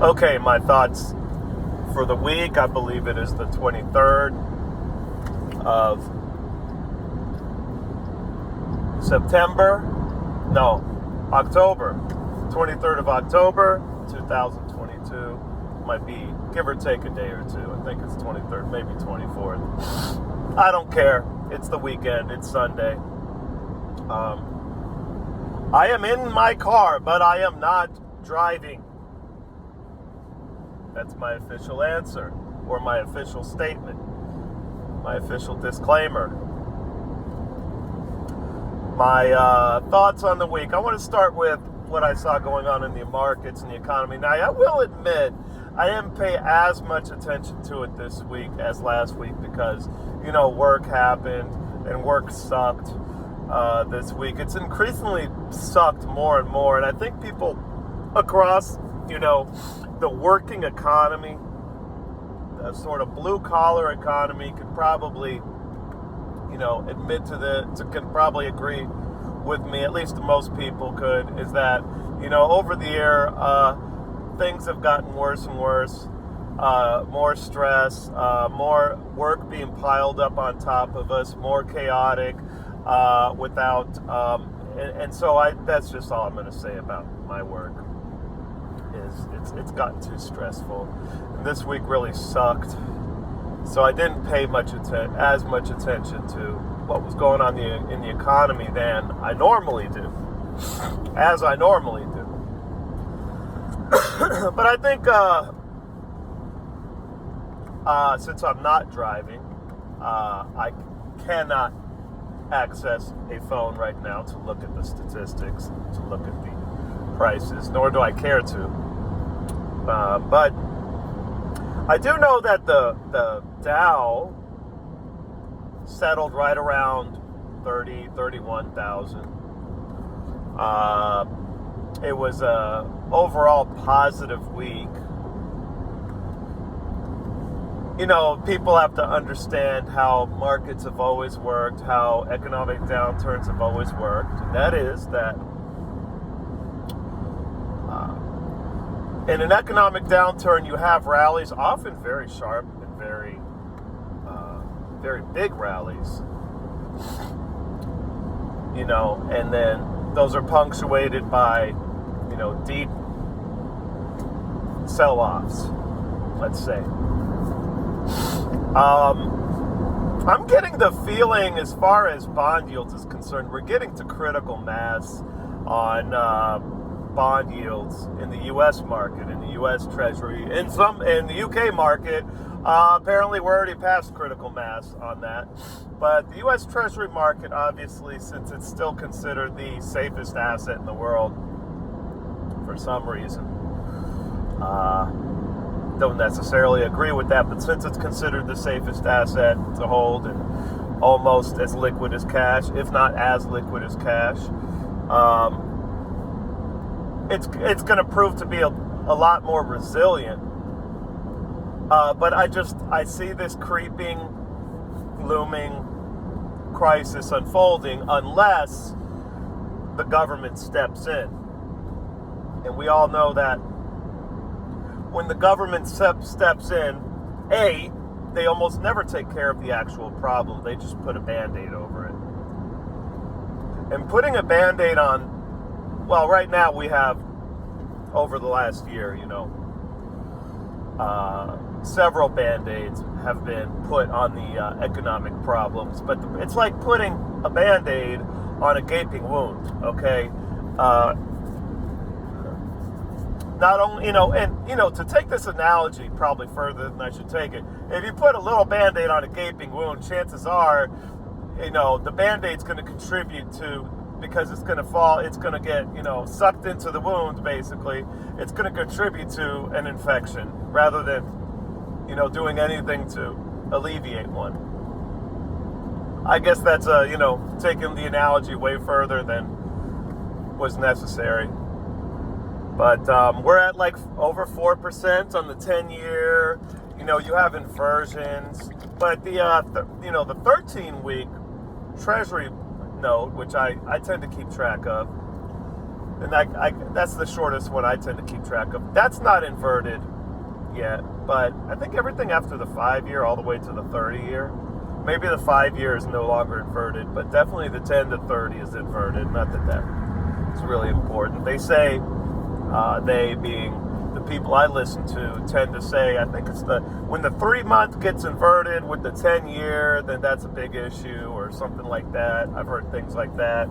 Okay, my thoughts for the week. I believe it is the 23rd of September. No, October. 23rd of October, 2022. Might be give or take a day or two. I think it's 23rd, maybe 24th. I don't care. It's the weekend. It's Sunday. I am in my car, but I am not driving. That's my official answer, or my official statement, my official disclaimer. My thoughts on the week. I want to start with what I saw going on in the markets and the economy. Now, I will admit, I didn't pay as much attention to it this week as last week because, work happened and work sucked this week. It's increasingly sucked more and more, and I think people across, the working economy, the sort of blue-collar economy could probably, admit to can probably agree with me, at least most people could, is that, over the year, things have gotten worse and worse, more stress, more work being piled up on top of us, more chaotic, and so that's just all I'm going to say about my work. It's gotten too stressful. And this week really sucked. So I didn't pay as much attention to what was going on in the economy than I normally do. As I normally do. But I think since I'm not driving, I cannot access a phone right now to look at the statistics, to look at the prices, nor do I care to. But I do know that the Dow settled right around 31,000. It was a overall positive week. People have to understand how markets have always worked, how economic downturns have always worked, and that is that in an economic downturn, you have rallies, often very sharp and very big rallies, and then those are punctuated by, deep sell-offs, let's say. I'm getting the feeling, as far as bond yields is concerned, we're getting to critical mass on bond yields in the U.S. market, in the U.S. Treasury, in the U.K. market. Apparently, we're already past critical mass on that. But the U.S. Treasury market, obviously, since it's still considered the safest asset in the world, for some reason, don't necessarily agree with that, but since it's considered the safest asset to hold and almost as liquid as cash, if not as liquid as cash, it's going to prove to be a lot more resilient. But I see this creeping, looming crisis unfolding unless the government steps in. And we all know that when the government steps in, they almost never take care of the actual problem. They just put a Band-Aid over it. And putting a Band-Aid on, well, right now we have, over the last year, several Band-Aids have been put on the economic problems. But it's like putting a Band-Aid on a gaping wound, okay? Not only, to take this analogy probably further than I should take it, if you put a little Band-Aid on a gaping wound, chances are, the Band-Aid's going to contribute to, because it's going to fall, it's going to get, sucked into the wound, basically. It's going to contribute to an infection rather than, doing anything to alleviate one. I guess that's, taking the analogy way further than was necessary. But we're at like over 4% on the 10-year. You have inversions. But the 13-week Treasury note, which I tend to keep track of, And that's the shortest one I tend to keep track of. That's not inverted yet, but I think everything after the 5-year all the way to the 30-year, maybe the 5-year is no longer inverted, but definitely the 10 to 30 is inverted. Not that it's really important. They say, they being the people I listen to, tend to say, I think it's when the 3-month gets inverted with the 10-year, then that's a big issue or something like that. I've heard things like that.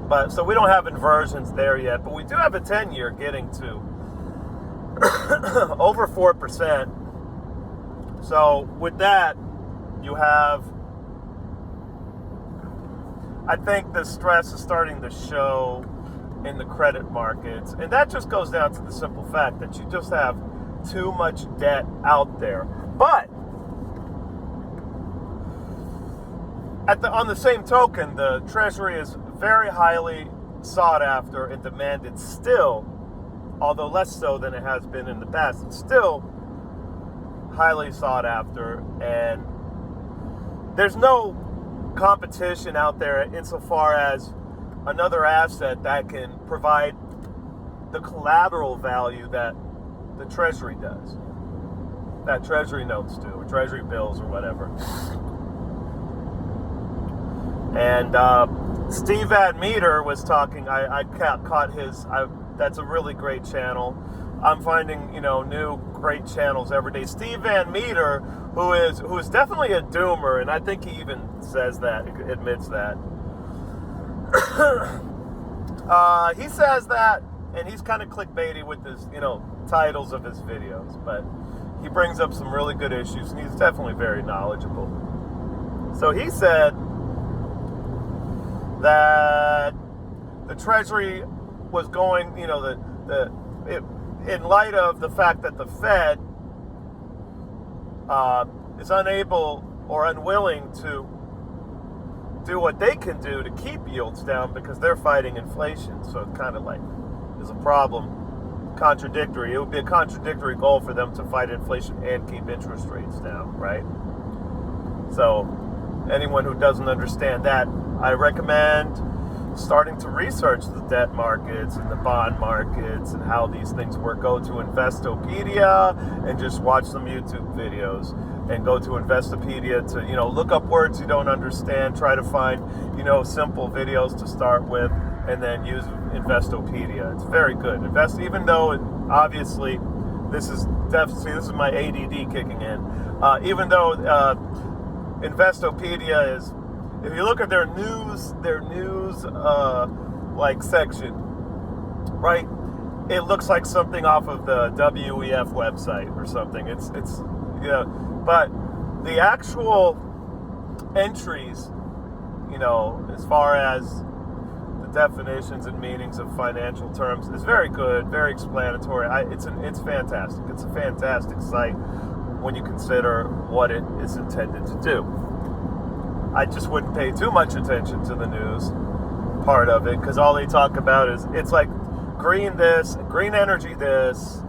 But so we don't have inversions there yet, but we do have a 10-year getting to over 4%. So with that, you have, I think the stress is starting to show in the credit markets, and that just goes down to the simple fact that you just have too much debt out there. But on the same token, the Treasury is very highly sought after and demanded still, although less so than it has been in the past. It's still highly sought after, and there's no competition out there insofar as another asset that can provide the collateral value that the Treasury does, that Treasury notes do, or Treasury bills or whatever. And Steve Van Meter was talking. I caught his. That's a really great channel. I'm finding new great channels every day. Steve Van Meter, who is definitely a doomer, and I think he even says that, admits that. He says that, and he's kind of clickbaity with his titles of his videos, but he brings up some really good issues, and he's definitely very knowledgeable. So he said that the Treasury was going, in light of the fact that the Fed is unable or unwilling to do what they can do to keep yields down because they're fighting inflation. So it kind of like is a problem, contradictory. It would be a contradictory goal for them to fight inflation and keep interest rates down, right? So anyone who doesn't understand that, I recommend starting to research the debt markets and the bond markets and how these things work. Go to Investopedia and just watch some YouTube videos, and go to Investopedia to look up words you don't understand. Try to find simple videos to start with, and then use Investopedia. It's very good. Even though obviously this is my ADD kicking in. Even though Investopedia is, if you look at their news section, right, it looks like something off of the WEF website or something. It's but the actual entries, as far as the definitions and meanings of financial terms, is very good, very explanatory. It's fantastic. It's a fantastic site when you consider what it is intended to do. I just wouldn't pay too much attention to the news part of it, because all they talk about is, it's like green this, green energy this,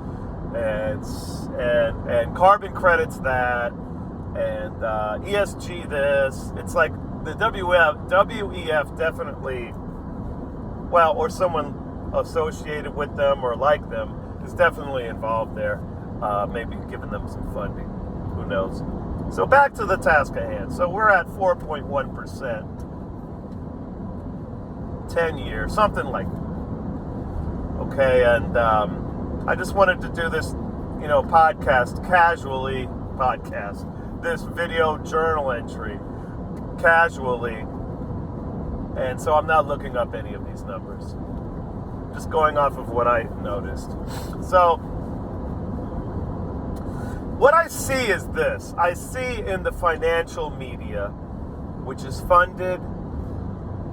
and carbon credits that, and ESG this. It's like the WEF definitely, or someone associated with them or like them is definitely involved there, maybe giving them some funding. Who knows? So back to the task at hand. So we're at 4.1%, 10-year, something like that. Okay, and I just wanted to do this, this video journal entry casually, and so I'm not looking up any of these numbers. Just going off of what I noticed. So what I see is this. I see in the financial media, which is funded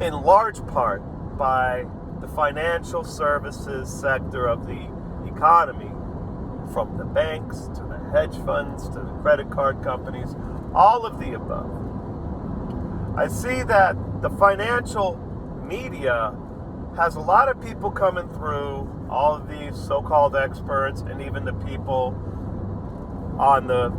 in large part by the financial services sector of the economy, from the banks to the hedge funds to the credit card companies, all of the above. I see that the financial media has a lot of people coming through, all of these so-called experts, and even the people on the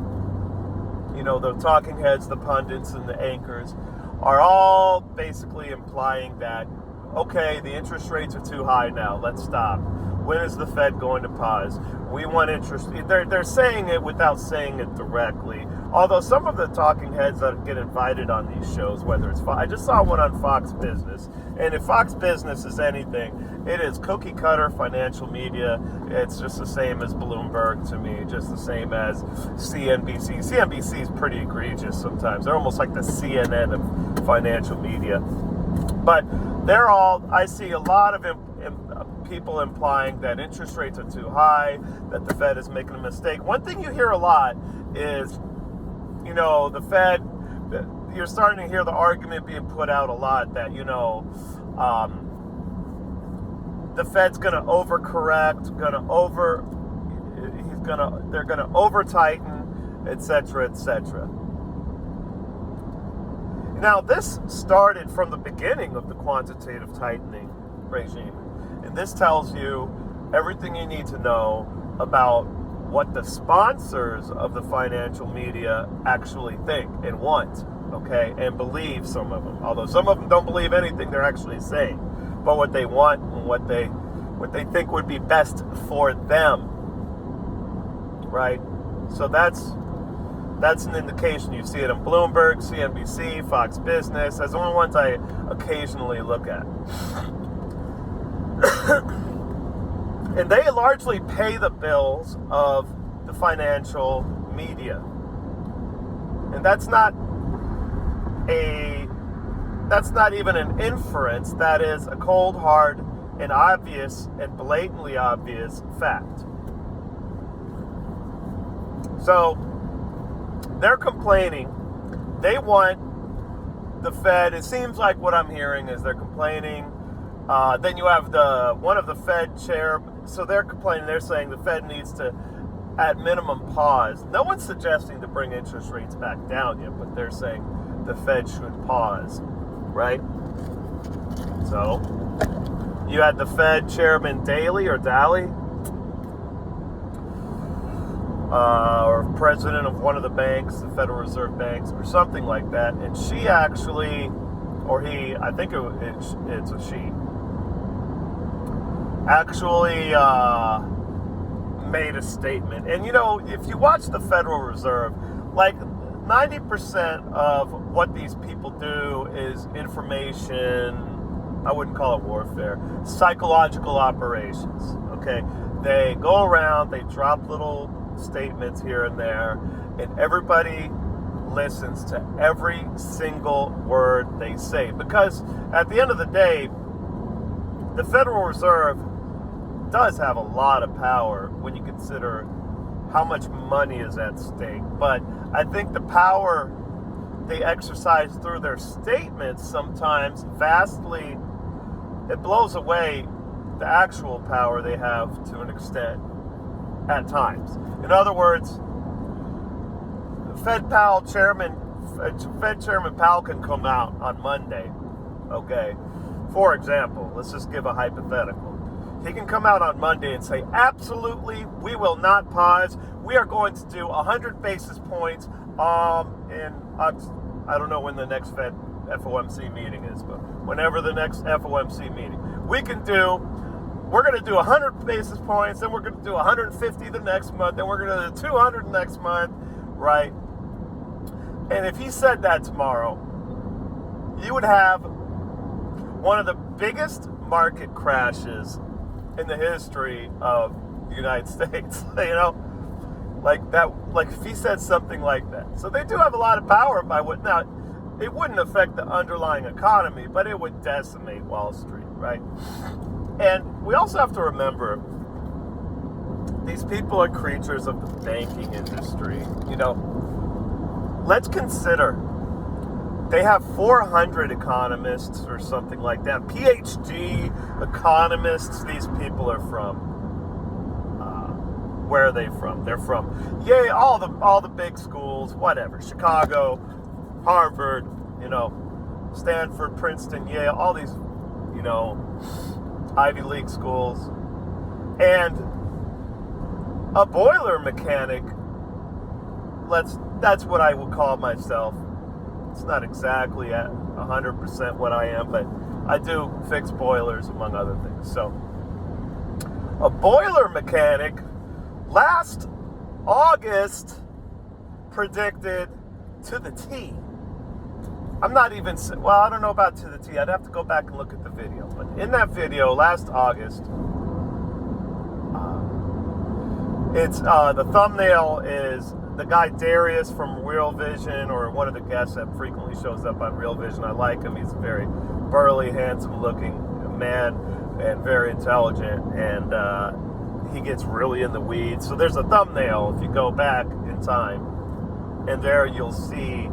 talking heads, the pundits and the anchors, are all basically implying that okay, the interest rates are too high now, let's stop. When is the Fed going to pause? We want interest. They're saying it without saying it directly. Although some of the talking heads that get invited on these shows, whether it's I just saw one on Fox Business, and if Fox Business is anything, it is cookie cutter financial media. It's just the same as Bloomberg to me, just the same as CNBC. CNBC is pretty egregious sometimes. They're almost like the CNN of financial media. But I see a lot of people implying that interest rates are too high, that the Fed is making a mistake. One thing you hear a lot is, the Fed, you're starting to hear the argument being put out a lot that, the Fed's going to overcorrect, they're going to over-tighten, etc., etc. Now, this started from the beginning of the quantitative tightening regime. And this tells you everything you need to know about what the sponsors of the financial media actually think and want, okay, and believe, some of them. Although some of them don't believe anything they're actually saying, but what they want and what they think would be best for them, right? So that's an indication. You see it in Bloomberg, CNBC, Fox Business. That's the only ones I occasionally look at. And they largely pay the bills of the financial media. And that's not even an inference. That is a cold, hard, and obvious and blatantly obvious fact. So they're complaining. They want the Fed. It seems like what I'm hearing is they're complaining. Then you have one of the Fed chair. So they're complaining. They're saying the Fed needs to, at minimum, pause. No one's suggesting to bring interest rates back down yet, but they're saying the Fed should pause, right? So you had the Fed chairman Daly, or president of one of the banks, the Federal Reserve banks, or something like that, and she actually, or he, I think it's a she, actually made a statement. And if you watch the Federal Reserve, like 90% of what these people do is information, I wouldn't call it warfare, psychological operations, okay? They go around, they drop little statements here and there, and everybody listens to every single word they say, because at the end of the day, the Federal Reserve does have a lot of power when you consider how much money is at stake. But I think the power they exercise through their statements sometimes vastly, it blows away the actual power they have to an extent at times. In other words, Fed Chairman Powell can come out on Monday, okay? For example, let's just give a hypothetical. He can come out on Monday and say, absolutely, we will not pause. We are going to do 100 basis points I don't know when the next Fed FOMC meeting is, but whenever the next FOMC meeting. We're going to do 100 basis points, then we're going to do 150 the next month, then we're going to do 200 next month, right? And if he said that tomorrow, you would have one of the biggest market crashes in the history of the United States, like that, like if he said something like that. So they do have a lot of power now, it wouldn't affect the underlying economy, but it would decimate Wall Street, right? And we also have to remember, these people are creatures of the banking industry. Let's consider they have 400 economists or something like that, PhD economists. These people are from, where are they from? They're from Yale, all the big schools, whatever, Chicago, Harvard, Stanford, Princeton, Yale, all these, Ivy League schools. And a boiler mechanic, that's what I would call myself. It's not exactly at 100% what I am, but I do fix boilers, among other things. So, a boiler mechanic last August predicted to the T. I'm not even, well, I don't know about to the T. I'd have to go back and look at the video. But in that video last August, it's the thumbnail is the guy Darius from Real Vision, or one of the guests that frequently shows up on Real Vision. I like him. He's a very burly, handsome-looking man and very intelligent, and he gets really in the weeds. So there's a thumbnail if you go back in time, and there you'll see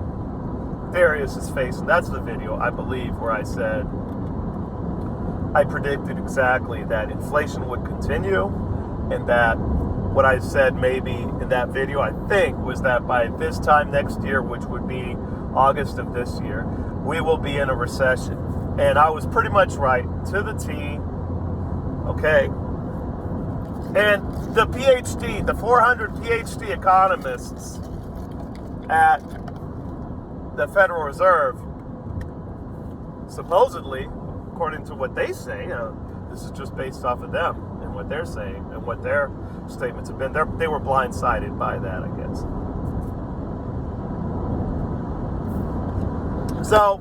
Darius's face, and that's the video, I believe, where I said I predicted exactly that inflation would continue, and that what I said maybe in that video, I think, was that by this time next year, which would be August of this year, we will be in a recession. And I was pretty much right to the T. Okay. And the PhD, the 400 PhD economists at the Federal Reserve, supposedly, according to what they say, this is just based off of them and what they're saying and what their statements have been. They were blindsided by that, I guess. So,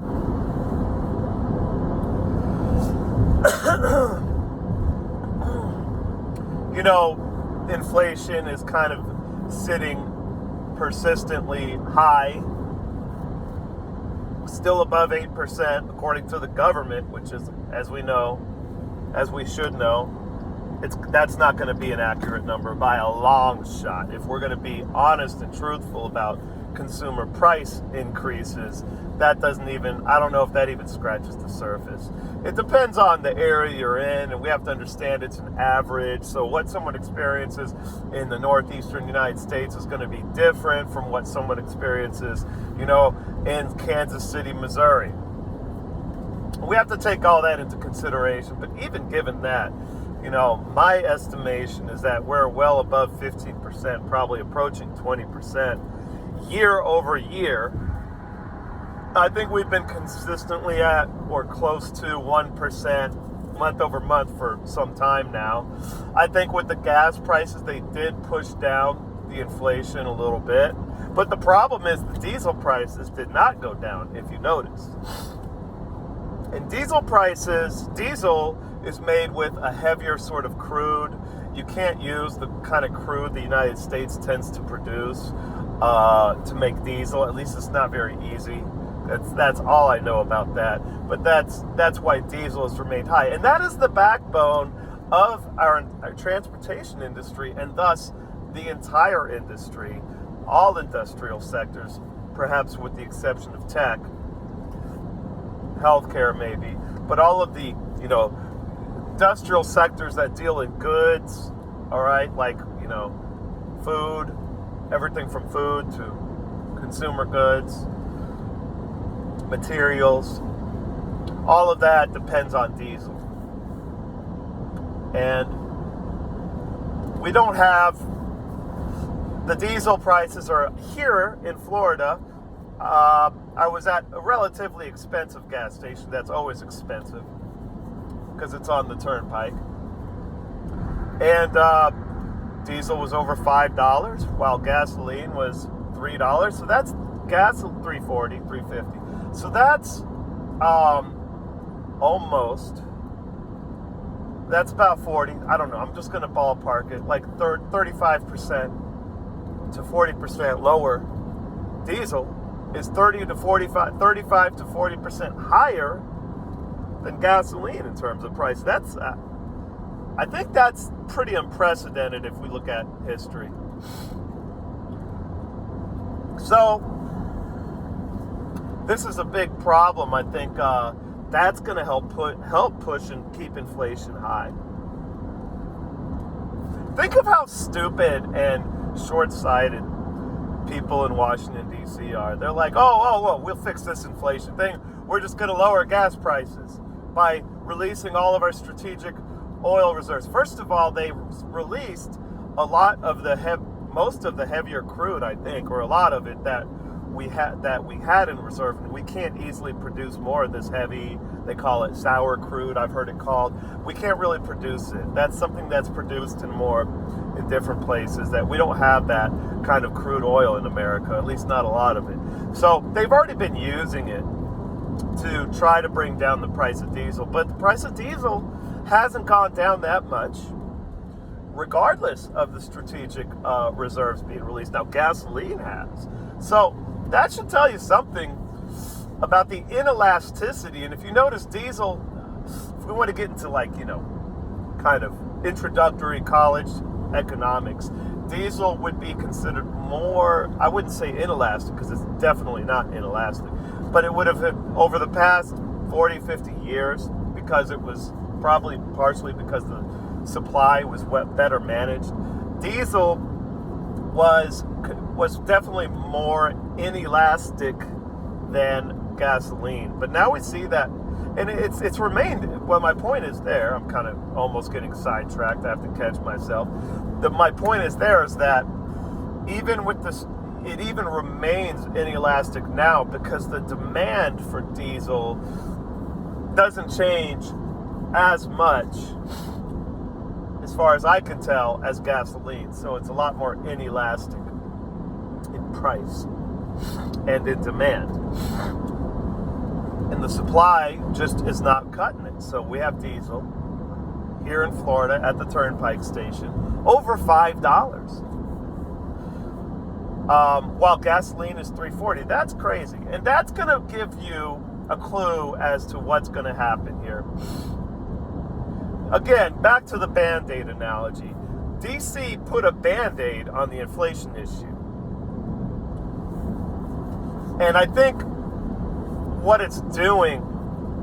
you know, inflation is kind of sitting persistently high, still above 8%, according to the government, which is, as we know, as we should know, that's not going to be an accurate number by a long shot. If we're going to be honest and truthful about consumer price increases, that doesn't even, I don't know if that even scratches the surface. It depends on the area you're in, and we have to understand it's an average. So what someone experiences in the northeastern United States is going to be different from what someone experiences, you know, in Kansas City, Missouri. We have to take all that into consideration, but even given that, you know, my estimation is that we're well above 15%, probably approaching 20% year over year. I think we've been consistently at or close to 1% month over month for some time now. I think with the gas prices, they did push down the inflation a little bit. But the problem is the diesel prices did not go down, if you notice. And diesel is made with a heavier sort of crude. You can't use the kind of crude the United States tends to produce to make diesel. At least it's not very easy. That's all I know about that. But that's why diesel has remained high. And that is the backbone of our transportation industry, and thus the entire industry, all industrial sectors, perhaps with the exception of tech, healthcare maybe, but all of the, you know, industrial sectors that deal in goods, all right, like, you know, food, everything from food to consumer goods, materials, all of that depends on diesel. And we don't have, the diesel prices are here in Florida. I was at a relatively expensive gas station. That's always expensive because it's on the turnpike. And diesel was over $5, while gasoline was $3. So that's gas $3.40, $3.50. So that's almost. That's about 40. I don't know. I'm just going to ballpark it like 35% to 40% lower. Diesel is 35 to 40% higher than gasoline in terms of price. That's, I think that's pretty unprecedented if we look at history. So this is a big problem. I think that's going to help push and keep inflation high. Think of how stupid and short-sighted people in Washington, D.C. are. They're like, oh, we'll fix this inflation thing. We're just going to lower gas prices by releasing all of our strategic oil reserves. First of all, they released a lot of most of the heavier crude, I think, or a lot of it that we had in reserve, and we can't easily produce more of this heavy, they call it sour crude, I've heard it called. We can't really produce it. That's something that's produced in different places, that we don't have that kind of crude oil in America, at least not a lot of it. So they've already been using it to try to bring down the price of diesel, but the price of diesel hasn't gone down that much, regardless of the strategic reserves being released. Now, gasoline has. So that should tell you something about the inelasticity. And if you notice, diesel, if we want to get into kind of introductory college economics, diesel would be considered more, I wouldn't say inelastic, because it's definitely not inelastic, but it would have, over the past 40, 50 years, because it was probably partially because the supply was better managed, diesel was definitely more inelastic than gasoline. But now we see that, and it's remained. Well, my point is there. I'm kind of almost getting sidetracked. I have to catch myself. My point is that even with this, it even remains inelastic now because the demand for diesel doesn't change as much, as far as I can tell, as gasoline. So it's a lot more inelastic in price and in demand. And the supply just is not cutting it. So we have diesel here in Florida at the Turnpike station over $5. While gasoline is $3.40. That's crazy. And that's going to give you a clue as to what's going to happen here. Again, back to the Band-Aid analogy. DC put a Band-Aid on the inflation issue. And I think what it's doing,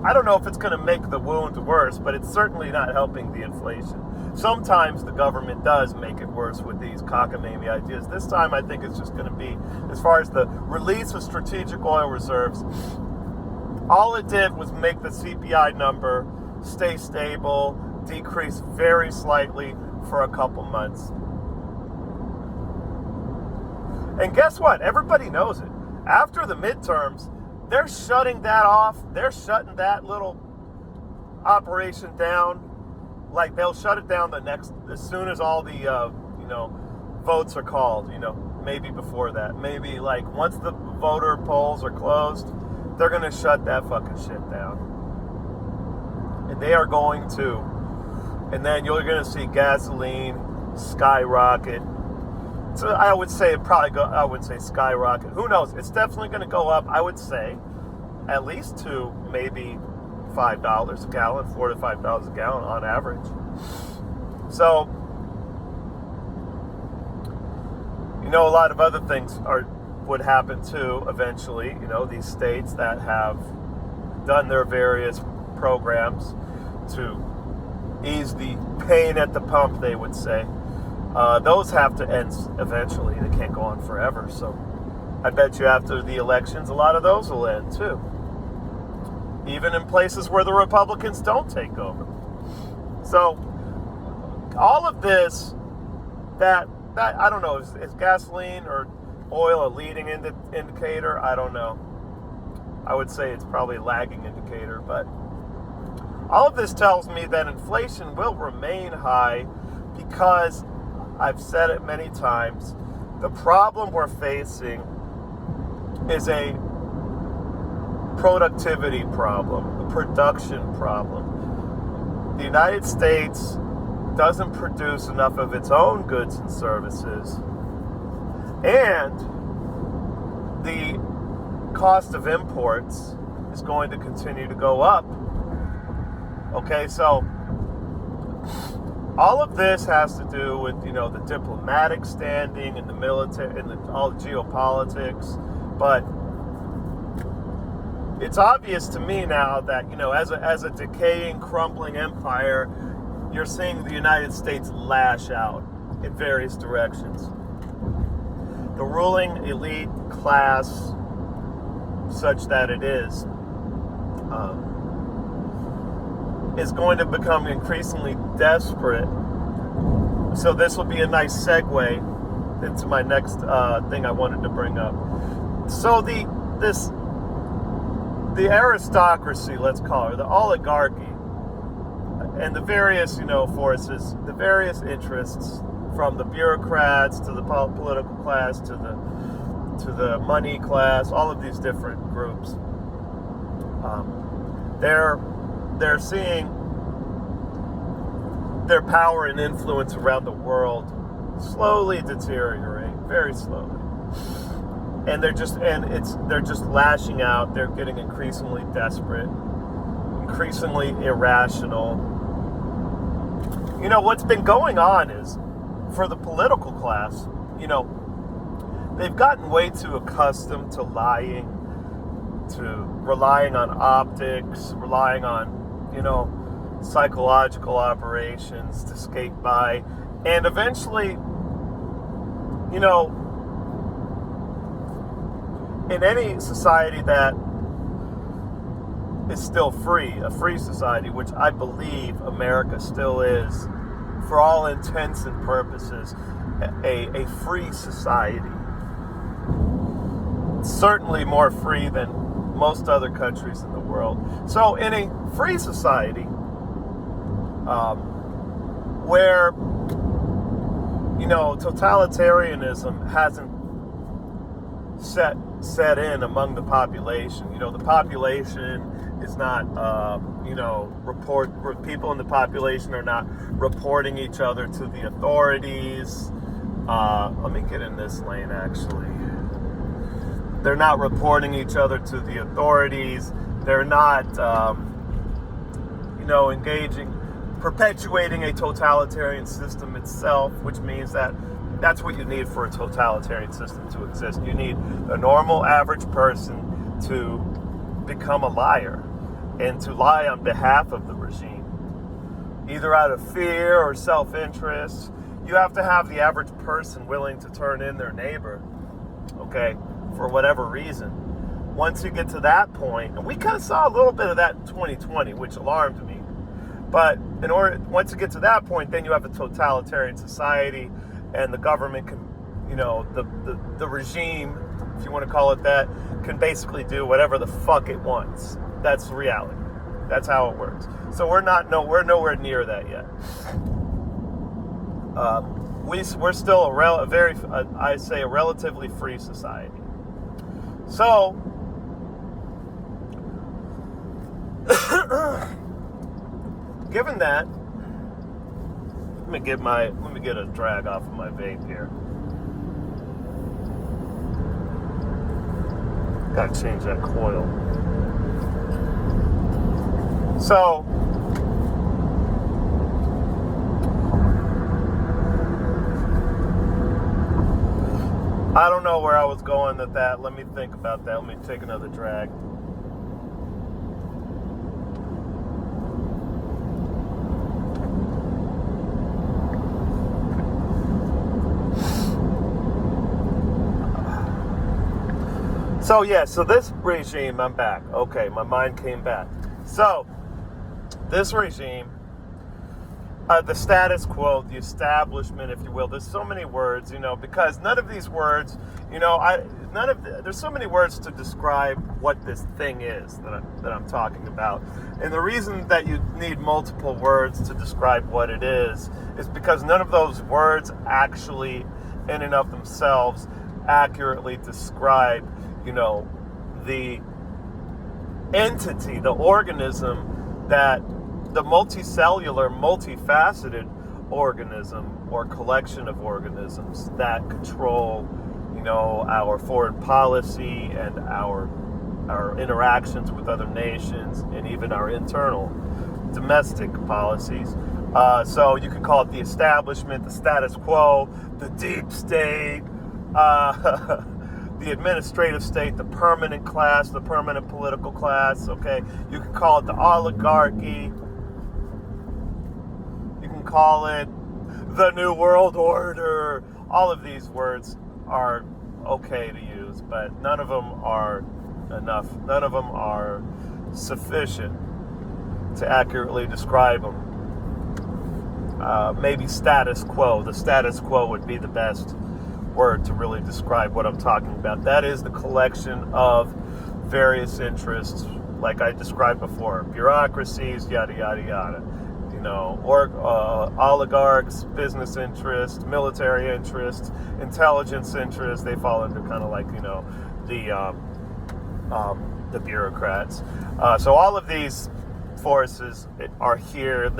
I don't know if it's going to make the wound worse, but it's certainly not helping the inflation. Sometimes the government does make it worse with these cockamamie ideas. This time I think it's just going to be, as far as the release of strategic oil reserves, all it did was make the CPI number stay stable, decrease very slightly for a couple months. And guess what? Everybody knows it. After the midterms, they're shutting that off. They're shutting that little operation down. Like, they'll shut it down as soon as all the, votes are called, maybe before that. Maybe, once the voter polls are closed, they're going to shut that fucking shit down. And they are going to. And then you're going to see gasoline skyrocket. So I would say skyrocket. Who knows? It's definitely going to go up, I would say, at least to maybe $5 a gallon, $4 to $5 a gallon on average. So, a lot of other things would happen too eventually. These states that have done their various programs to ease the pain at the pump, they would say. Those have to end eventually. They can't go on forever. So I bet you after the elections, a lot of those will end too. Even in places where the Republicans don't take over. So all of this, that I don't know, is gasoline or oil a leading indicator? I don't know. I would say it's probably a lagging indicator, but all of this tells me that inflation will remain high because, I've said it many times, the problem we're facing is a productivity problem, a production problem. The United States doesn't produce enough of its own goods and services, and the cost of imports is going to continue to go up. Okay, so all of this has to do with, the diplomatic standing and the military and all the geopolitics. But it's obvious to me now that, as a decaying, crumbling empire, you're seeing the United States lash out in various directions. The ruling elite class, such that it is going to become increasingly desperate. So this will be a nice segue into my next thing I wanted to bring up. So the aristocracy, let's call it, the oligarchy, and the various, forces, the various interests, from the bureaucrats to the political class to the money class, all of these different groups, they're seeing their power and influence around the world slowly deteriorate, very slowly. And they're just lashing out. They're getting increasingly desperate, increasingly irrational. What's been going on is, for the political class, they've gotten way too accustomed to lying, to relying on optics, relying on, psychological operations to skate by. And eventually, in any society that is still free, a free society, which I believe America still is, for all intents and purposes, a free society. Certainly more free than most other countries in the world. So in a free society, where, totalitarianism hasn't set in among the population. The population is not, people in the population are not reporting each other to the authorities. Let me get in this lane, actually. They're not reporting each other to the authorities. They're not, perpetuating a totalitarian system itself, which means that's what you need for a totalitarian system to exist. You need a normal, average person to become a liar and to lie on behalf of the regime, either out of fear or self-interest. You have to have the average person willing to turn in their neighbor, okay, for whatever reason. Once you get to that point, and we kind of saw a little bit of that in 2020, which alarmed me. But once you get to that point, then you have a totalitarian society, and the government can, the regime, if you want to call it that, can basically do whatever the fuck it wants. That's reality. That's how it works. So we're nowhere near that yet. We're still a relatively free society. So, given that, let me get a drag off of my vape here. Gotta change that coil. So, I don't know where I was going with that. Let me think about that. Let me take another drag. So this regime, I'm back. Okay, my mind came back. So, this regime, the status quo, the establishment, if you will, there's so many words, because none of these words, there's so many words to describe what this thing is that I'm talking about. And the reason that you need multiple words to describe what it is because none of those words actually, in and of themselves, accurately describe, the entity, the organism, that the multicellular, multifaceted organism or collection of organisms that control, our foreign policy and our interactions with other nations and even our internal domestic policies. So you could call it the establishment, the status quo, the deep state, the administrative state, the permanent class, the permanent political class, okay? You can call it the oligarchy. You can call it the New World Order. All of these words are okay to use, but none of them are enough. None of them are sufficient to accurately describe them. Maybe status quo. The status quo would be the best word to really describe what I'm talking about. That is the collection of various interests, like I described before, bureaucracies, yada, yada, yada. Or oligarchs, business interests, military interests, intelligence interests. They fall into kind of like, the bureaucrats. So all of these forces are here.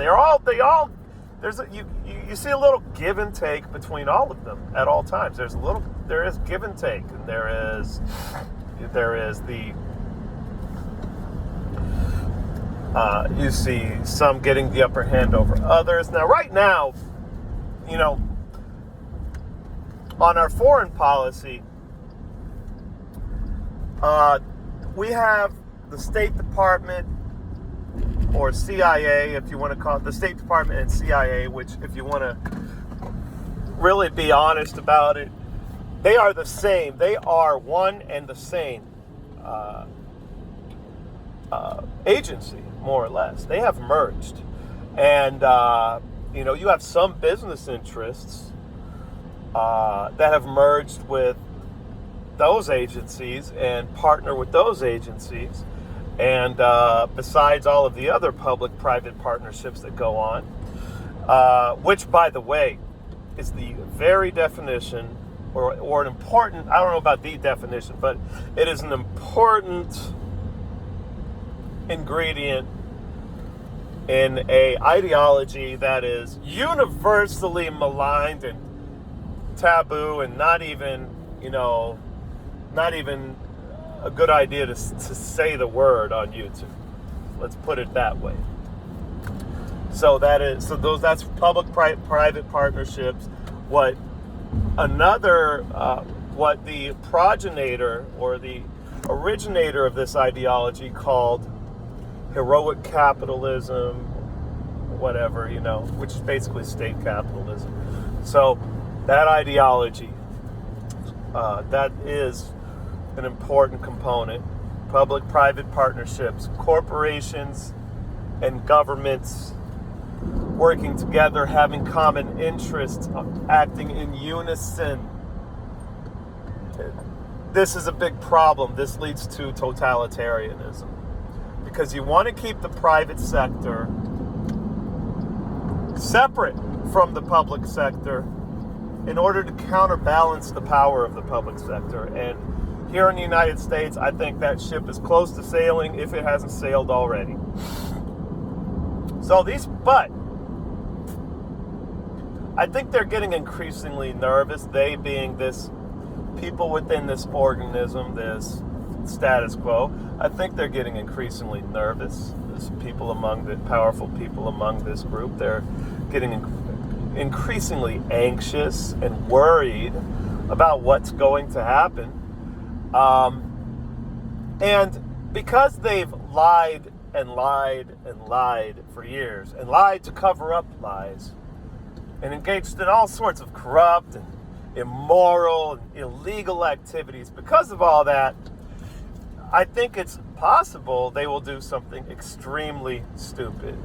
You see a little give and take between all of them at all times. There is give and take, and there is the you see some getting the upper hand over others. Now, right now, on our foreign policy, we have the State Department, or CIA, if you want to call it, the State Department and CIA, which, if you want to really be honest about it, they are the same. They are one and the same agency, more or less. They have merged. And, you have some business interests that have merged with those agencies and partner with those agencies. And besides all of the other public-private partnerships that go on, which, by the way, is the very definition or an important, I don't know about the definition, but it is an important ingredient in a ideology that is universally maligned and taboo, and not even a good idea to say the word on YouTube. Let's put it that way. So that's public-private partnerships. What the progenitor or the originator of this ideology called heroic capitalism, whatever, which is basically state capitalism. So that ideology, that is an important component. Public-private partnerships, corporations and governments working together, having common interests, acting in unison. This is a big problem. This leads to totalitarianism, because you want to keep the private sector separate from the public sector in order to counterbalance the power of the public sector. And here in the United States, I think that ship is close to sailing, if it hasn't sailed already. But I think they're getting increasingly nervous, they being this people within this organism, this status quo. I think they're getting increasingly nervous. There's powerful people among this group. They're getting increasingly anxious and worried about what's going to happen. And because they've lied and lied and lied for years, and lied to cover up lies, and engaged in all sorts of corrupt and immoral and illegal activities, because of all that, I think it's possible they will do something extremely stupid.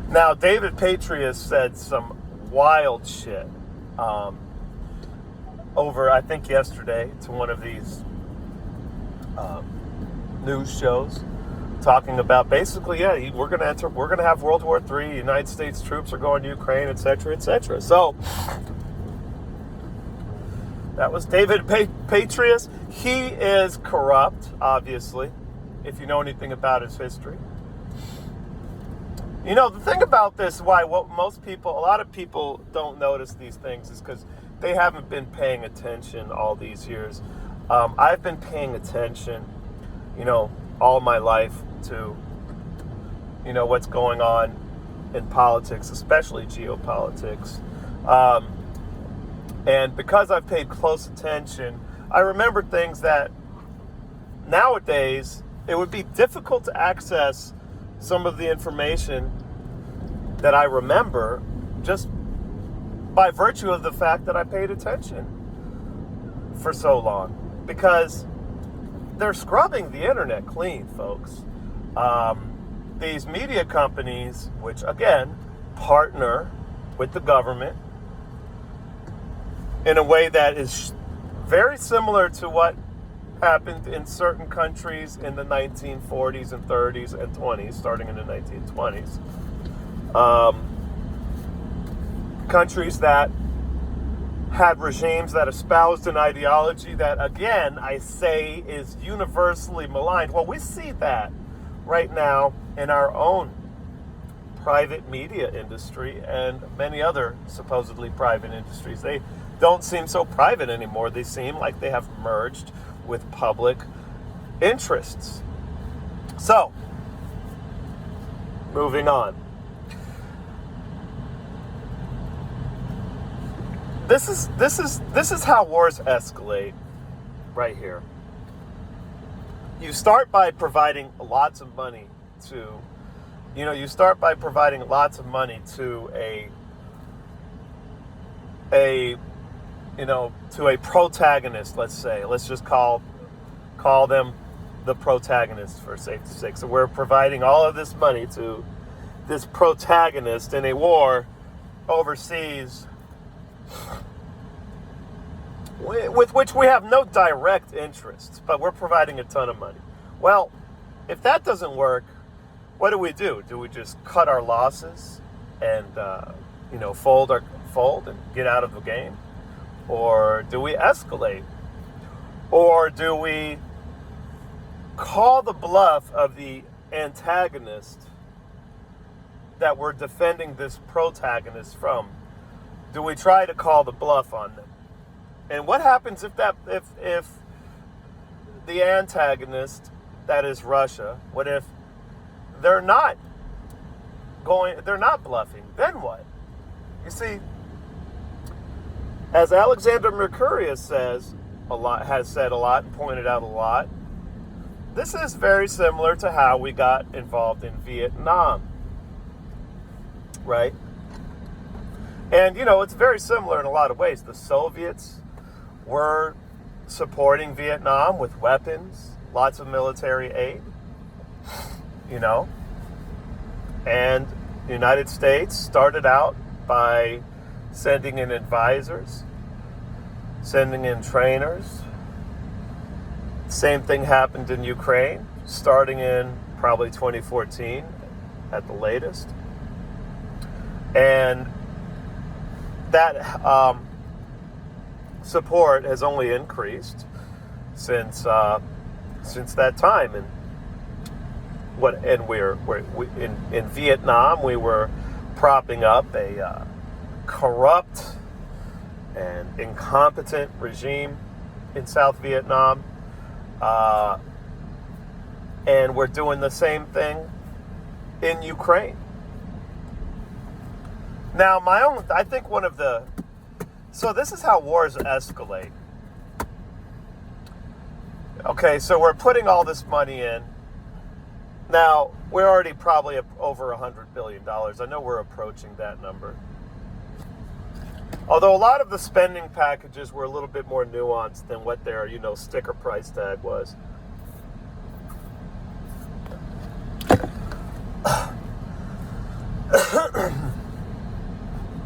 Now, David Petraeus said some wild shit over, I think yesterday, to one of these news shows, talking about basically, we're going to have World War III, United States troops are going to Ukraine, etc., etc. So that was David Petraeus. He is corrupt, obviously, if you know anything about his history. The thing about this, a lot of people don't notice these things, is because they haven't been paying attention all these years. I've been paying attention, all my life to, what's going on in politics, especially geopolitics. And because I've paid close attention, I remember things that nowadays it would be difficult to access some of the information that I remember just by virtue of the fact that I paid attention for so long, because they're scrubbing the internet clean, folks. These media companies, which again partner with the government, in a way that is very similar to what happened in certain countries in the 1940s and 30s and 20s, starting in the 1920s. Countries that had regimes that espoused an ideology that, again, I say is universally maligned. Well, we see that right now in our own private media industry and many other supposedly private industries. They don't seem so private anymore. They seem like they have merged with public interests. So, moving on. This is how wars escalate right here. You start by providing lots of money to a protagonist, let's say. Let's just call them the protagonist for safety's sake. So we're providing all of this money to this protagonist in a war overseas with which we have no direct interest, but we're providing a ton of money. Well, if that doesn't work, what do? Do we just cut our losses and fold and get out of the game? Or do we escalate? Or do we call the bluff of the antagonist that we're defending this protagonist from? Do we try to call the bluff on them? And what happens if the antagonist, that is Russia, what if they're not bluffing? Then what? You see, as Alexander Mercurius has said a lot and pointed out a lot, this is very similar to how we got involved in Vietnam, right? And, it's very similar in a lot of ways. The Soviets were supporting Vietnam with weapons, lots of military aid, and the United States started out by sending in advisors, sending in trainers. Same thing happened in Ukraine, starting in probably 2014 at the latest. And that support has only increased since that time. And in Vietnam, we were propping up a corrupt and incompetent regime in South Vietnam, and we're doing the same thing in Ukraine. Now, I think so this is how wars escalate. Okay, so we're putting all this money in. Now, we're already probably up over $100 billion. I know we're approaching that number. Although a lot of the spending packages were a little bit more nuanced than what their, sticker price tag was.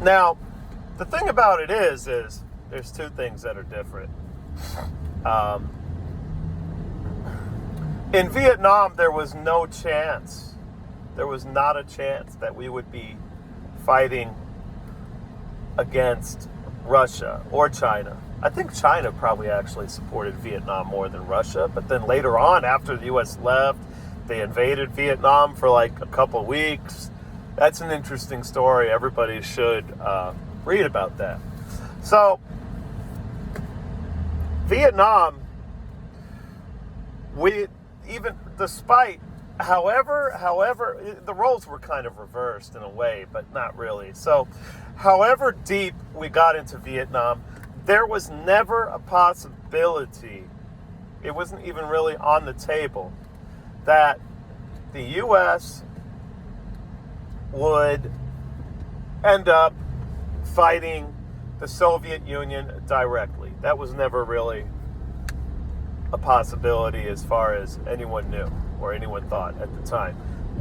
Now, the thing about it is there's two things that are different. In Vietnam, there was no chance. There was not a chance that we would be fighting against Russia or China. I think China probably actually supported Vietnam more than Russia, but then later on, after the U.S. left, they invaded Vietnam for like a couple of weeks. That's an interesting story. Everybody should read about that. So, Vietnam, however, the roles were kind of reversed in a way, but not really. So, however deep we got into Vietnam, there was never a possibility, it wasn't even really on the table, that the U.S. would end up fighting the Soviet Union directly. That was never really a possibility as far as anyone knew or anyone thought at the time.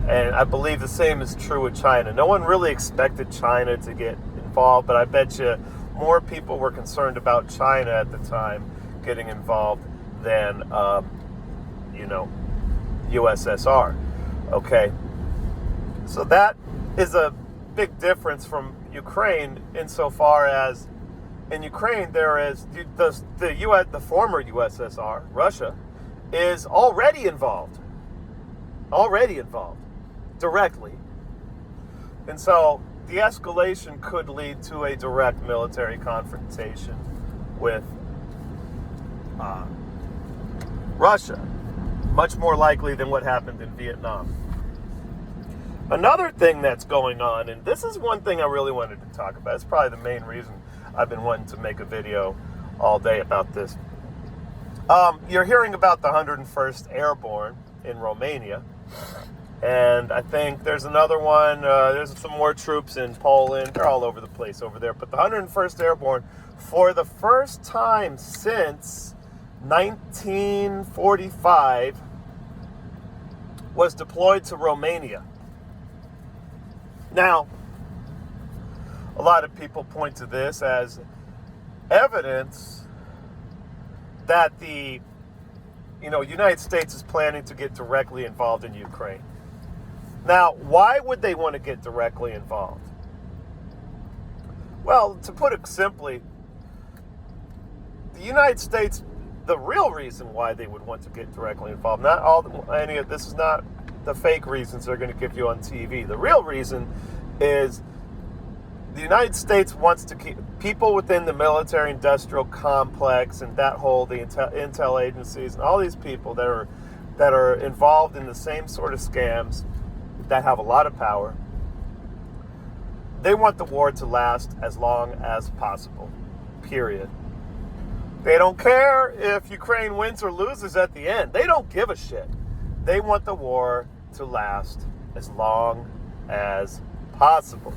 And I believe the same is true with China. No one really expected China to get involved, but I bet you more people were concerned about China at the time getting involved than, USSR. Okay, so that is a big difference from Ukraine insofar as in Ukraine there is the former USSR, Russia, is already involved directly, and so the escalation could lead to a direct military confrontation with Russia, much more likely than what happened in Vietnam. Another thing that's going on, and this is one thing I really wanted to talk about, it's probably the main reason I've been wanting to make a video all day about this. You're hearing about the 101st Airborne in Romania, and I think there's another one, there's some more troops in Poland, they're all over the place over there, but the 101st Airborne, for the first time since 1945, was deployed to Romania. Now, a lot of people point to this as evidence that the United States is planning to get directly involved in Ukraine. Now, why would they want to get directly involved? Well, to put it simply, the United States, the real reason why they would want to get directly involved, this is not the fake reasons they're going to give you on TV. The real reason is the United States wants to keep people within the military-industrial complex and that whole, the intel agencies and all these people that are involved in the same sort of scams that have a lot of power. They want the war to last as long as possible, period. They don't care if Ukraine wins or loses at the end. They don't give a shit. They want the war to last as long as possible.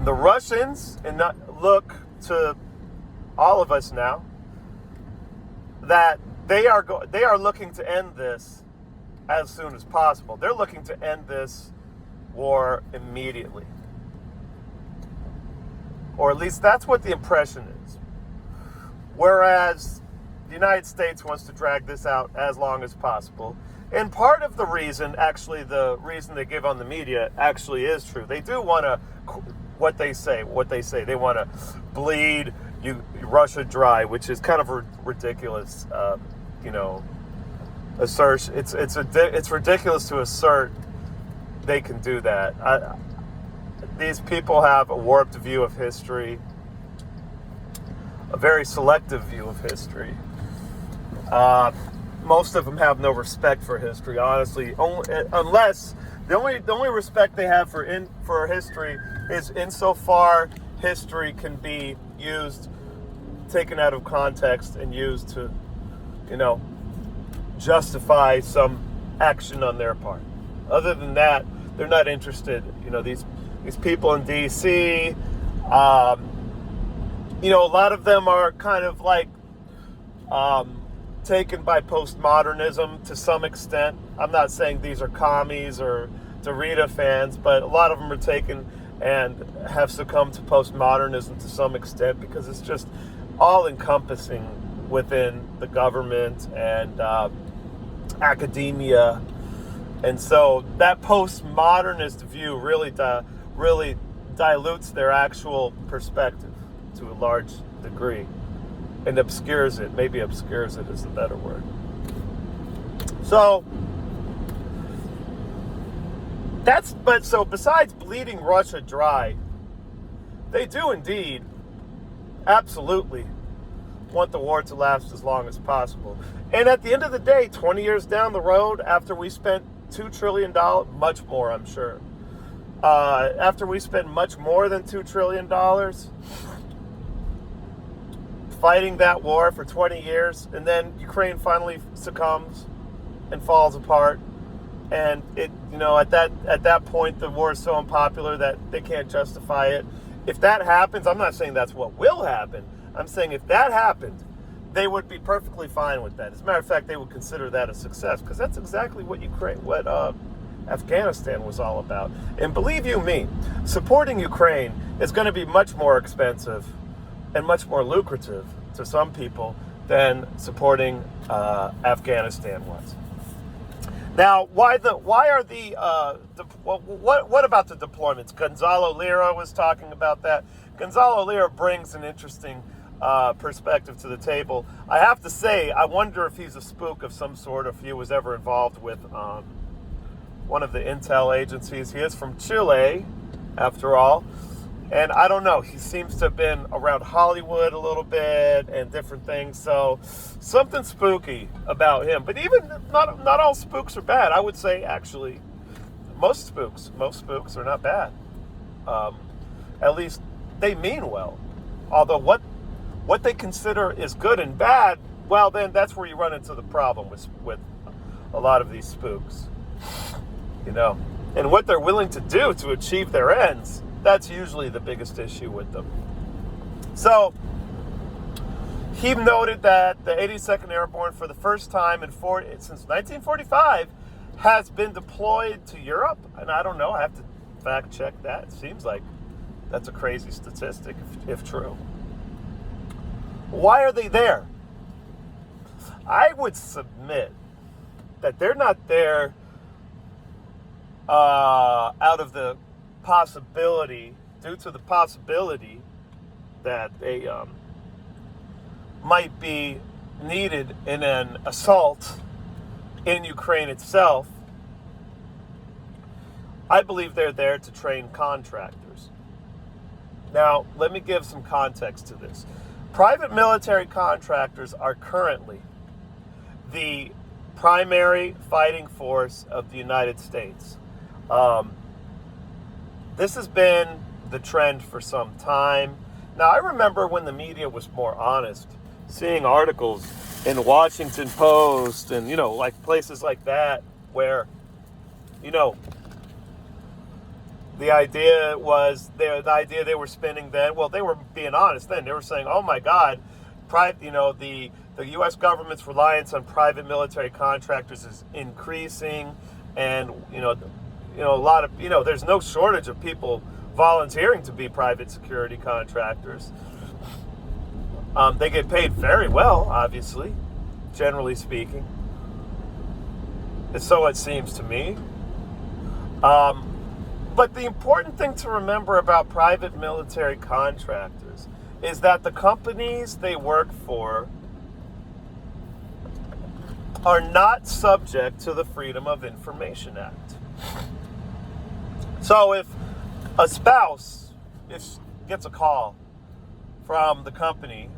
The Russians, and look to all of us now, that they are looking to end this as soon as possible. They're looking to end this war immediately. Or at least that's what the impression is. Whereas the United States wants to drag this out as long as possible. And part of the reason, actually, the reason they give on the media actually is true. They do want to, what they say. They want to bleed Russia dry, which is kind of a ridiculous, assertion. It's ridiculous to assert they can do that. These people have a warped view of history, a very selective view of history. Most of them have no respect for history, honestly. Unless the only respect they have for history is insofar history can be taken out of context and used to, justify some action on their part. Other than that, they're not interested. These people in D.C. A lot of them are kind of like taken by postmodernism to some extent. I'm not saying these are commies or Derrida fans, but a lot of them are taken and have succumbed to postmodernism to some extent because it's just all-encompassing within the government and academia. And so that postmodernist view really dilutes their actual perspective to a large degree. And obscures it. Maybe obscures it is the better word. So besides bleeding Russia dry, they do indeed absolutely want the war to last as long as possible. And at the end of the day, 20 years down the road, after we spent $2 trillion, much more, I'm sure. After we spent much more than $2 trillion fighting that war for 20 years, and then Ukraine finally succumbs and falls apart, and at that point the war is so unpopular that they can't justify it. If that happens, I'm not saying that's what will happen. I'm saying if that happened, they would be perfectly fine with that. As a matter of fact, they would consider that a success because that's exactly what Afghanistan was all about. And believe you me, supporting Ukraine is going to be much more expensive and much more lucrative to some people than supporting Afghanistan was. Now, what about the deployments? Gonzalo Lira was talking about that. Gonzalo Lira brings an interesting perspective to the table. I have to say, I wonder if he's a spook of some sort, if he was ever involved with one of the intel agencies. He is from Chile, after all. And I don't know, he seems to have been around Hollywood a little bit and different things. So something spooky about him. But even not all spooks are bad. I would say, actually, most spooks are not bad. At least they mean well. Although what they consider is good and bad, well, then that's where you run into the problem with a lot of these spooks. And what they're willing to do to achieve their ends, that's usually the biggest issue with them. So he noted that the 82nd Airborne, for the first time since 1945, has been deployed to Europe. And I don't know, I have to fact check that. It seems like that's a crazy statistic, if true. Why are they there? I would submit that they're not there due to the possibility that they might be needed in an assault in Ukraine itself. I believe they're there to train contractors. Now, let me give some context to this. Private military contractors are currently the primary fighting force of the United States. This has been the trend for some time. Now, I remember when the media was more honest, seeing articles in Washington Post and, like places like that where, the idea they were spinning then, well, they were being honest then. They were saying, oh my God, the U.S. government's reliance on private military contractors is increasing, and a lot of there's no shortage of people volunteering to be private security contractors. They get paid very well, obviously, generally speaking. And so it seems to me. But the important thing to remember about private military contractors is that the companies they work for are not subject to the Freedom of Information Act. So if a spouse gets a call from the company,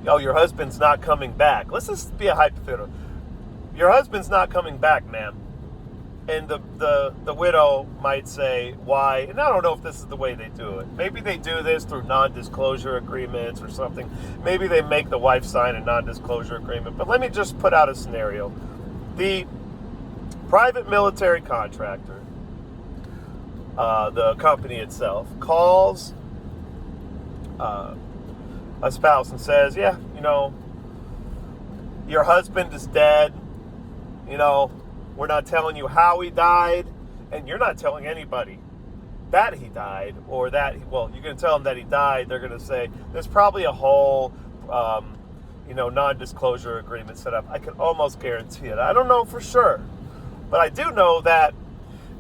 your husband's not coming back. Let's just be a hypothetical. Your husband's not coming back, ma'am. And the widow might say, why? And I don't know if this is the way they do it. Maybe they do this through non-disclosure agreements or something. Maybe they make the wife sign a non-disclosure agreement. But let me just put out a scenario. The private military contractor, the company itself, calls a spouse and says, yeah, your husband is dead, we're not telling you how he died, and you're not telling anybody that he died, or that, you're going to tell them that he died. They're going to say, there's probably a whole, non-disclosure agreement set up. I can almost guarantee it. I don't know for sure, but I do know that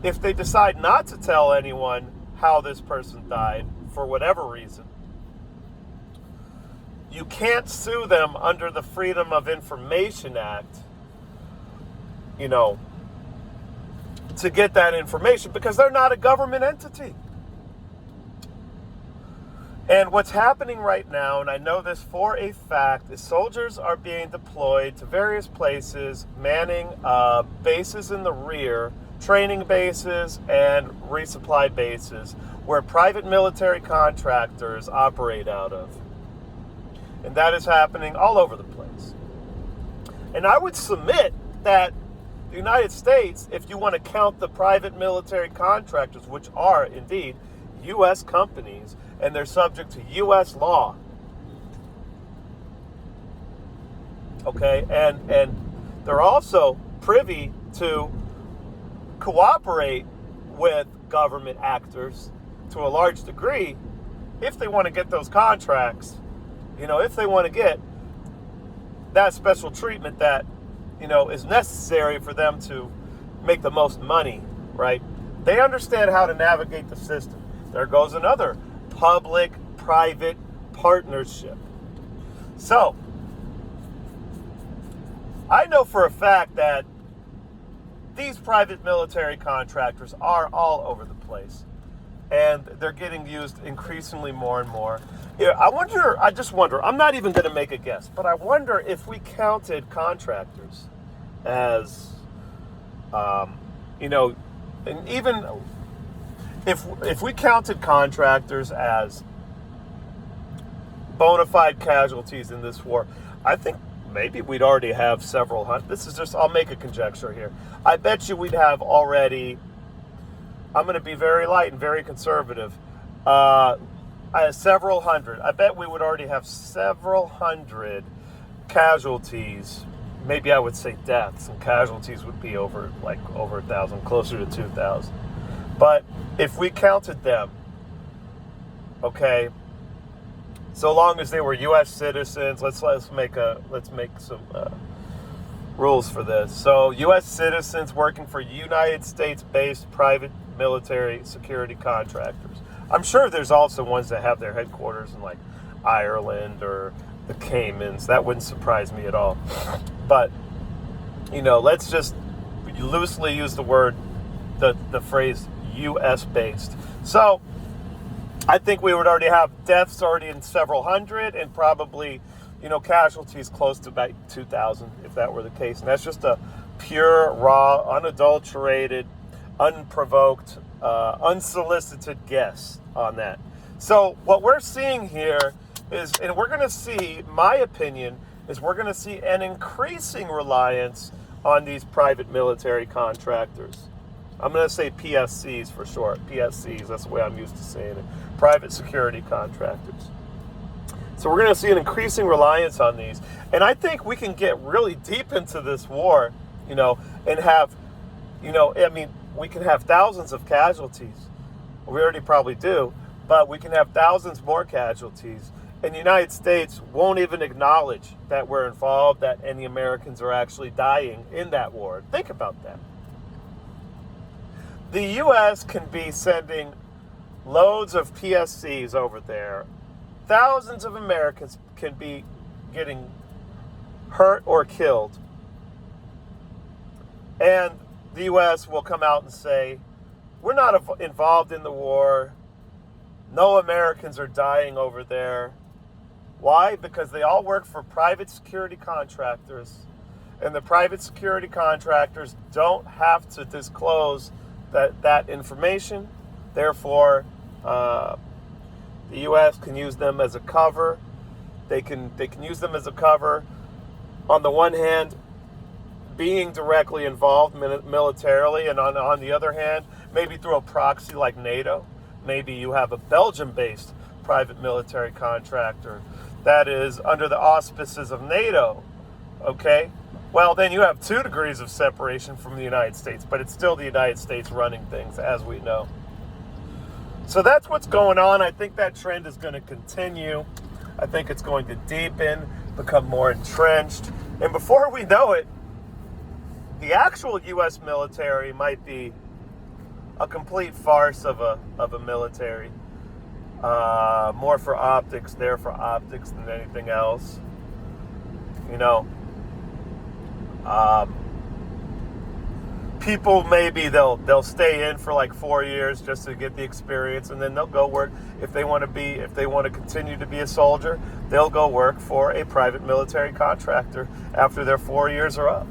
if they decide not to tell anyone how this person died, for whatever reason, you can't sue them under the Freedom of Information Act, to get that information, because they're not a government entity. And what's happening right now, and I know this for a fact, is soldiers are being deployed to various places, manning bases in the rear, training bases, and resupply bases, where private military contractors operate out of. And that is happening all over the place. And I would submit that the United States, if you want to count the private military contractors, which are indeed U.S. companies, and they're subject to U.S. law, okay, and they're also privy to cooperate with government actors to a large degree, if they want to get those contracts, if they want to get that special treatment that, is necessary for them to make the most money, right? They understand how to navigate the system. There goes another public-private partnership. So, I know for a fact that these private military contractors are all over the place, and they're getting used increasingly more and more. I just wonder, I'm not even going to make a guess, but I wonder if we counted contractors as, and even if we counted contractors as bona fide casualties in this war, I think maybe we'd already have several hundred. I'll make a conjecture here. I bet you we'd have already, I'm going to be very light and very conservative, several hundred. I bet we would already have several hundred casualties. Maybe I would say deaths, and casualties would be over 1,000, closer to 2,000. But if we counted them, okay, so long as they were U.S. citizens, let's make some rules for this. So U.S. citizens working for United States-based private military security contractors. I'm sure there's also ones that have their headquarters in like Ireland or the Caymans. That wouldn't surprise me at all. But, let's just loosely use the phrase U.S. based. So I think we would already have deaths already in several hundred, and probably, casualties close to about 2,000 if that were the case. And that's just a pure, raw, unadulterated, unprovoked, unsolicited guess on that. So what we're seeing here is, and we're going to see, my opinion, is we're going to see an increasing reliance on these private military contractors. I'm going to say PSCs for short. PSCs, that's the way I'm used to saying it. Private security contractors. So we're going to see an increasing reliance on these. And I think we can get really deep into this war, and have, we can have thousands of casualties. We already probably do, but we can have thousands more casualties. And the United States won't even acknowledge that we're involved, that any Americans are actually dying in that war. Think about that. The U.S. can be sending loads of PSCs over there. Thousands of Americans can be getting hurt or killed. And the U.S. will come out and say, we're not involved in the war. No Americans are dying over there. Why? Because they all work for private security contractors. And the private security contractors don't have to disclose that information. Therefore, the U.S. can use them as a cover. They can use them as a cover. On the one hand, being directly involved militarily, and on the other hand, maybe through a proxy like NATO. Maybe you have a Belgium-based private military contractor that is under the auspices of NATO. Okay? Well, then you have 2 degrees of separation from the United States, but it's still the United States running things, as we know. So that's what's going on. I think that trend is going to continue. I think it's going to deepen, become more entrenched. And before we know it, the actual U.S. military might be a complete farce of a military. More for optics, there for optics than anything else. People maybe they'll stay in for like 4 years just to get the experience, and then they'll go work. If they want to continue to be a soldier, they'll go work for a private military contractor after their 4 years are up.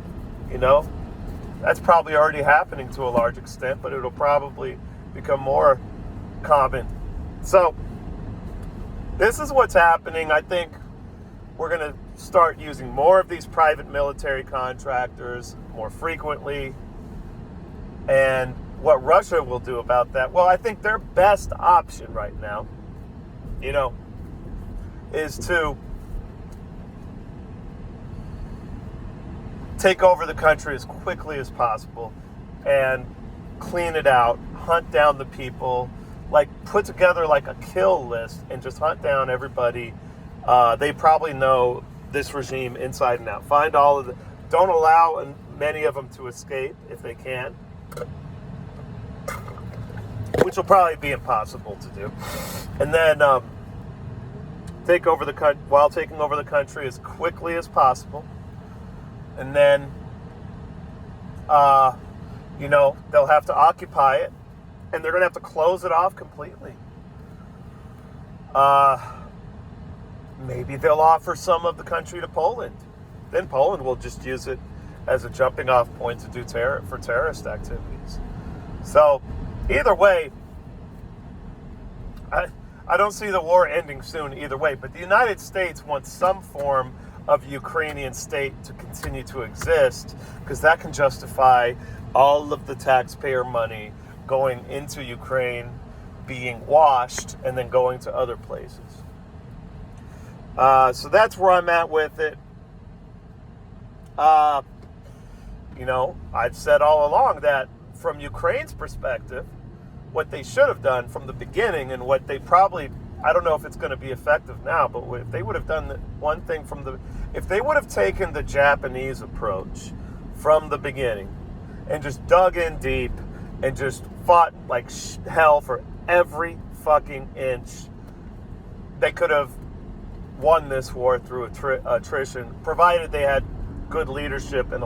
That's probably already happening to a large extent, but it'll probably become more common. So this is what's happening. I think we're going to start using more of these private military contractors more frequently. And what Russia will do about that, well, I think their best option right now, is to take over the country as quickly as possible and clean it out, hunt down the people, like put together like a kill list and just hunt down everybody. They probably know this regime inside and out. Find all of the, don't allow many of them to escape if they can, which will probably be impossible to do. And then take over the while taking over the country as quickly as possible. And then, they'll have to occupy it, and they're going to have to close it off completely. Maybe they'll offer some of the country to Poland. Then Poland will just use it as a jumping off point to do terrorist activities. So, either way, I don't see the war ending soon either way, but the United States wants some form of Ukrainian state to continue to exist, because that can justify all of the taxpayer money going into Ukraine, being washed, and then going to other places. So that's where I'm at with it. I've said all along that from Ukraine's perspective, what they should have done from the beginning, and what they probably, I don't know if it's going to be effective now, but if they would have done one thing if they would have taken the Japanese approach from the beginning and just dug in deep and just fought like hell for every fucking inch, they could have won this war through attrition, provided they had good leadership and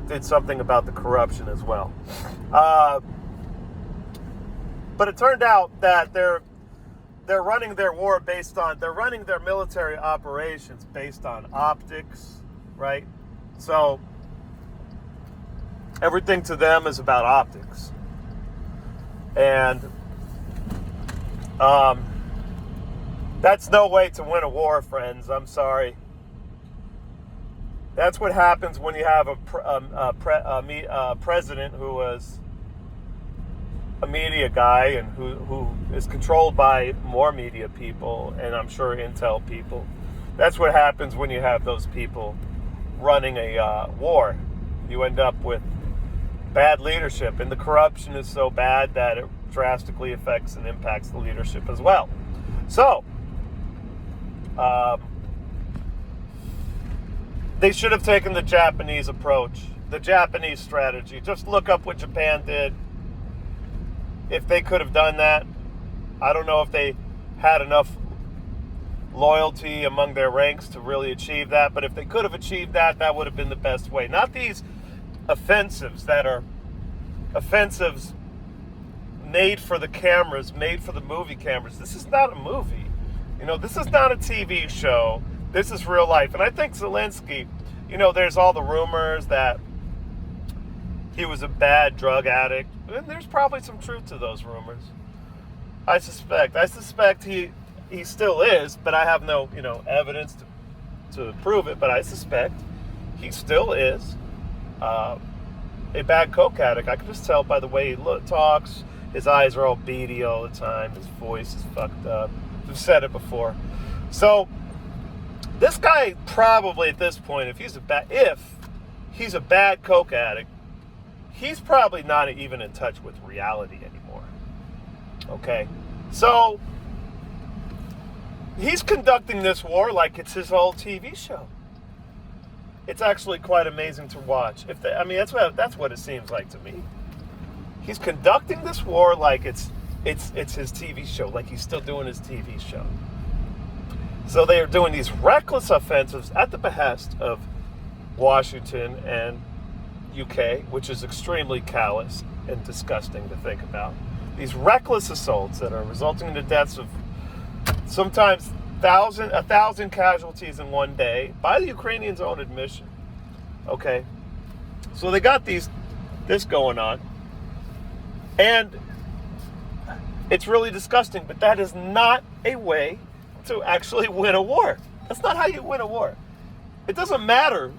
did something about the corruption as well. But it turned out that they're running their war they're running their military operations based on optics, right? So everything to them is about optics. And that's no way to win a war, friends. I'm sorry. That's what happens when you have a president who was a media guy and who is controlled by more media people, and I'm sure intel people. That's what happens when you have those people running a war. You end up with bad leadership, and the corruption is so bad that it drastically affects and impacts the leadership as well. So, they should have taken the Japanese approach, the Japanese strategy. Just look up what Japan did. If they could have done that, I don't know if they had enough loyalty among their ranks to really achieve that, but if they could have achieved that, that would have been the best way. Not these offensives that are offensives made for the cameras, made for the movie cameras. This is not a movie. This is not a TV show. This is real life. And I think Zelensky, there's all the rumors that he was a bad drug addict. And there's probably some truth to those rumors. I suspect he still is, but I have no, evidence to prove it. But I suspect he still is a bad coke addict. I can just tell by the way he talks. His eyes are all beady all the time. His voice is fucked up. I've said it before. So this guy probably at this point, if he's a bad coke addict, he's probably not even in touch with reality anymore. Okay? So he's conducting this war like it's his old TV show. It's actually quite amazing to watch. That's what it seems like to me. He's conducting this war like it's his TV show, like he's still doing his TV show. So they are doing these reckless offensives at the behest of Washington and UK, which is extremely callous and disgusting to think about. These reckless assaults that are resulting in the deaths of sometimes 1,000 casualties in one day by the Ukrainians' own admission. Okay, so they got this going on, and it's really disgusting. But that is not a way to actually win a war. That's not how you win a war. It doesn't matter.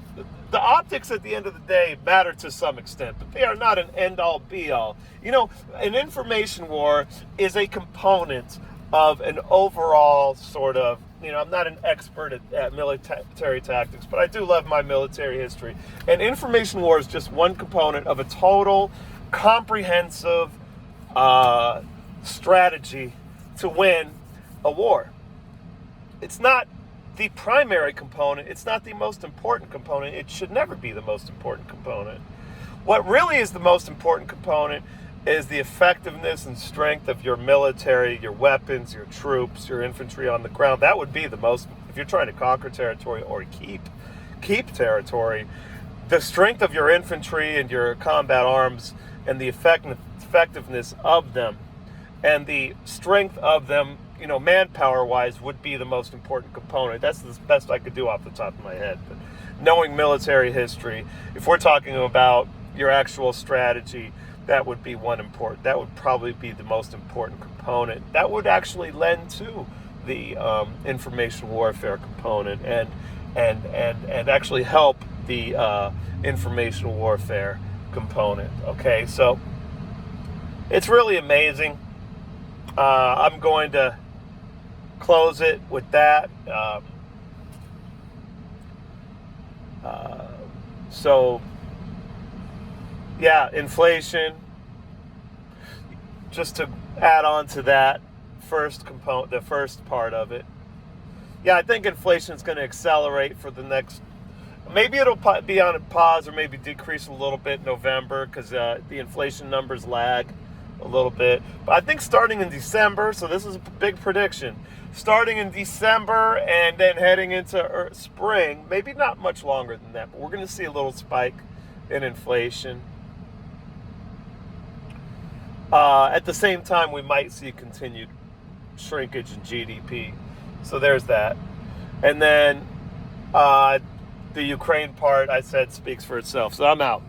The optics at the end of the day matter to some extent, but they are not an end-all, be-all. An information war is a component of an overall sort of, I'm not an expert at military tactics, but I do love my military history. And information war is just one component of a total, comprehensive strategy to win a war. It's not the primary component. It's not the most important component. It should never be the most important component. What really is the most important component is the effectiveness and strength of your military, your weapons, your troops, your infantry on the ground. That would be the most, if you're trying to conquer territory or keep territory, the strength of your infantry and your combat arms and the effectiveness of them and the strength of them, manpower wise, would be the most important component. That's the best I could do off the top of my head. But knowing military history, if we're talking about your actual strategy, that would be that would probably be the most important component. That would actually lend to the information warfare component and actually help the information warfare component. Okay, so it's really amazing. I'm going to close it with that. Inflation. Just to add on to that first component, the first part of it. Yeah, I think inflation is going to accelerate for the next. Maybe it'll be on a pause or maybe decrease a little bit in November because the inflation numbers lag a little bit. But I think starting in December, so this is a big prediction, starting in December and then heading into spring, maybe not much longer than that, but we're going to see a little spike in inflation. At the same time, we might see continued shrinkage in GDP. So there's that. And then the Ukraine part, I said, speaks for itself. So I'm out.